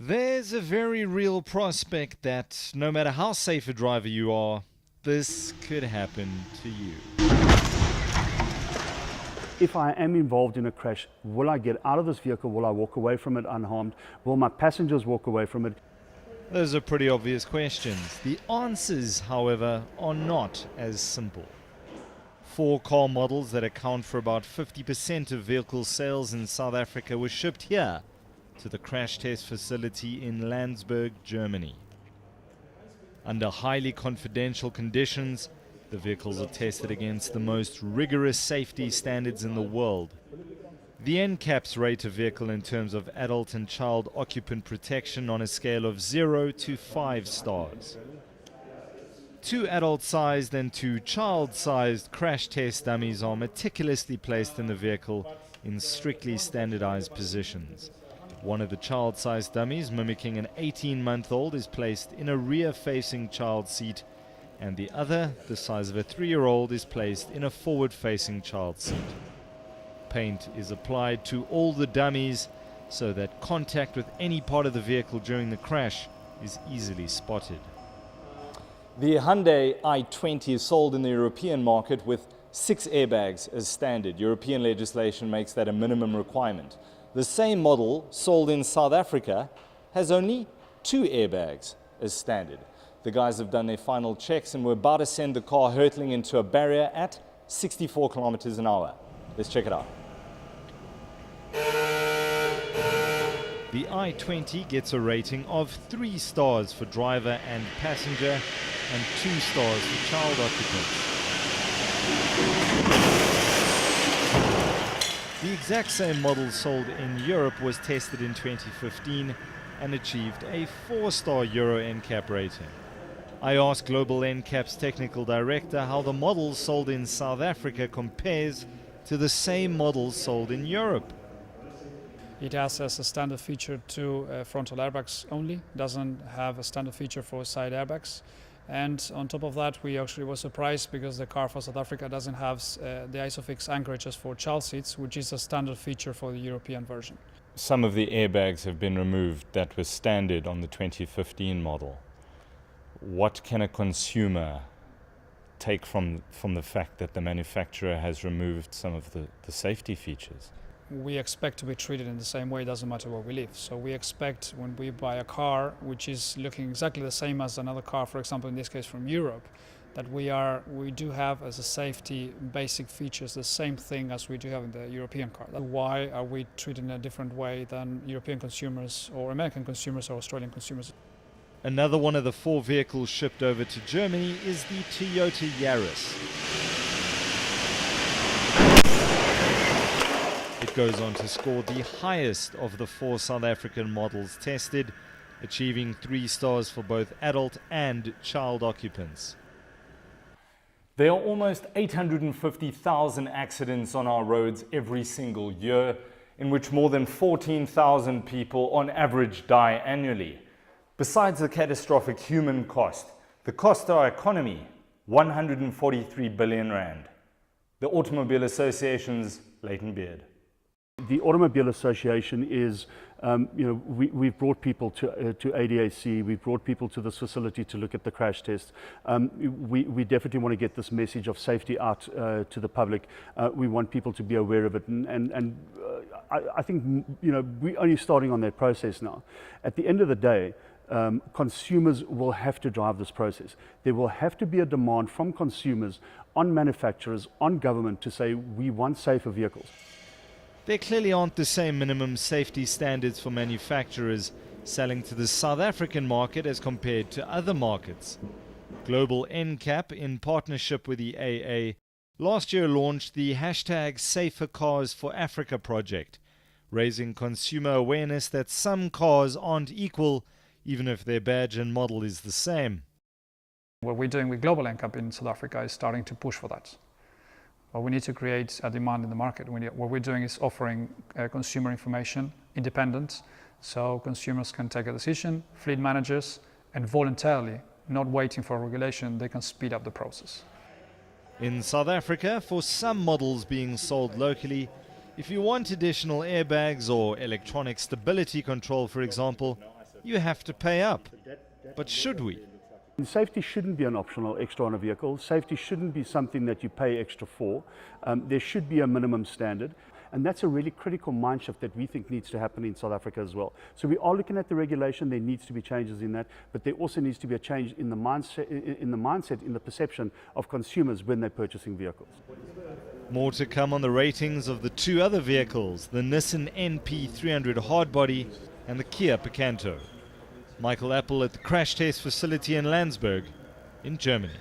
There's a very real prospect that no matter how safe a driver you are, this could happen to you. If I am involved in a crash, will I get out of this vehicle? Will I walk away from it unharmed? Will my passengers walk away from it? Those are pretty obvious questions. The answers, however, are not as simple. 4 car models that account for about 50% of vehicle sales in South Africa were shipped here to the crash test facility in Landsberg, Germany. Under highly confidential conditions, the vehicles are tested against the most rigorous safety standards in the world. The NCAPs rate a vehicle in terms of adult and child occupant protection on a scale of 0 to 5 stars. 2 adult-sized and 2 child-sized crash test dummies are meticulously placed in the vehicle in strictly standardized positions. One of the child-sized dummies, mimicking an 18-month-old, is placed in a rear-facing child seat, and the other, the size of a 3-year-old, is placed in a forward-facing child seat. Paint is applied to all the dummies so that contact with any part of the vehicle during the crash is easily spotted. The Hyundai i20 is sold in the European market with 6 airbags as standard. European legislation makes that a minimum requirement. The same model sold in South Africa has only 2 airbags as standard. The guys have done their final checks and were about to send the car hurtling into a barrier at 64 kilometers an hour. Let's check it out. The i20 gets a rating of 3 stars for driver and passenger and 2 stars for child occupants. The exact same model sold in Europe was tested in 2015 and achieved a 4-star Euro NCAP rating. I asked Global NCAP's technical director how the models sold in South Africa compares to the same models sold in Europe. It has as a standard feature 2 frontal airbags only, doesn't have a standard feature for side airbags. And on top of that, we actually were surprised because the car for South Africa doesn't have the ISOFIX anchorages for child seats, which is a standard feature for the European version. Some of the airbags have been removed that was standard on the 2015 model. What can a consumer take from the fact that the manufacturer has removed some of the safety features? We expect to be treated in the same way, it doesn't matter where we live. So we expect when we buy a car which is looking exactly the same as another car, for example in this case from Europe, that we do have as a safety basic features the same thing as we do have in the European car. Why are we treated in a different way than European consumers or American consumers or Australian consumers? Another one of the 4 vehicles shipped over to Germany is the Toyota Yaris. It goes on to score the highest of the 4 South African models tested, achieving 3 stars for both adult and child occupants. There are almost 850,000 accidents on our roads every single year, in which more than 14,000 people on average die annually. Besides the catastrophic human cost, the cost to our economy, 143 billion rand. The Automobile Association's Leighton Beard. The Automobile Association is, we've brought people to ADAC, we've brought people to this facility to look at the crash tests. We definitely want to get this message of safety out to the public. We want people to be aware of it, and I think, we're only starting on that process now. At the end of the day, consumers will have to drive this process. There will have to be a demand from consumers on manufacturers, on government to say we want safer vehicles. There clearly aren't the same minimum safety standards for manufacturers selling to the South African market as compared to other markets. Global NCAP, in partnership with the AA, last year launched the #SaferCarsForAfrica project, raising consumer awareness that some cars aren't equal, even if their badge and model is the same. What we're doing with Global NCAP in South Africa is starting to push for that. But we need to create a demand in the market. What we're doing is offering consumer information, independent, so consumers can take a decision, fleet managers, and voluntarily, not waiting for regulation, they can speed up the process. In South Africa, for some models being sold locally, if you want additional airbags or electronic stability control, for example, you have to pay up. But should we? And safety shouldn't be an optional extra on a vehicle. Safety shouldn't be something that you pay extra for. There should be a minimum standard. And that's a really critical mind shift that we think needs to happen in South Africa as well. So we are looking at the regulation. There needs to be changes in that, but there also needs to be a change in the mindset, in the perception of consumers when they're purchasing vehicles. More to come on the ratings of the two other vehicles, the Nissan NP300 hardbody and the Kia Picanto. Michael Appel at the crash test facility in Landsberg in Germany.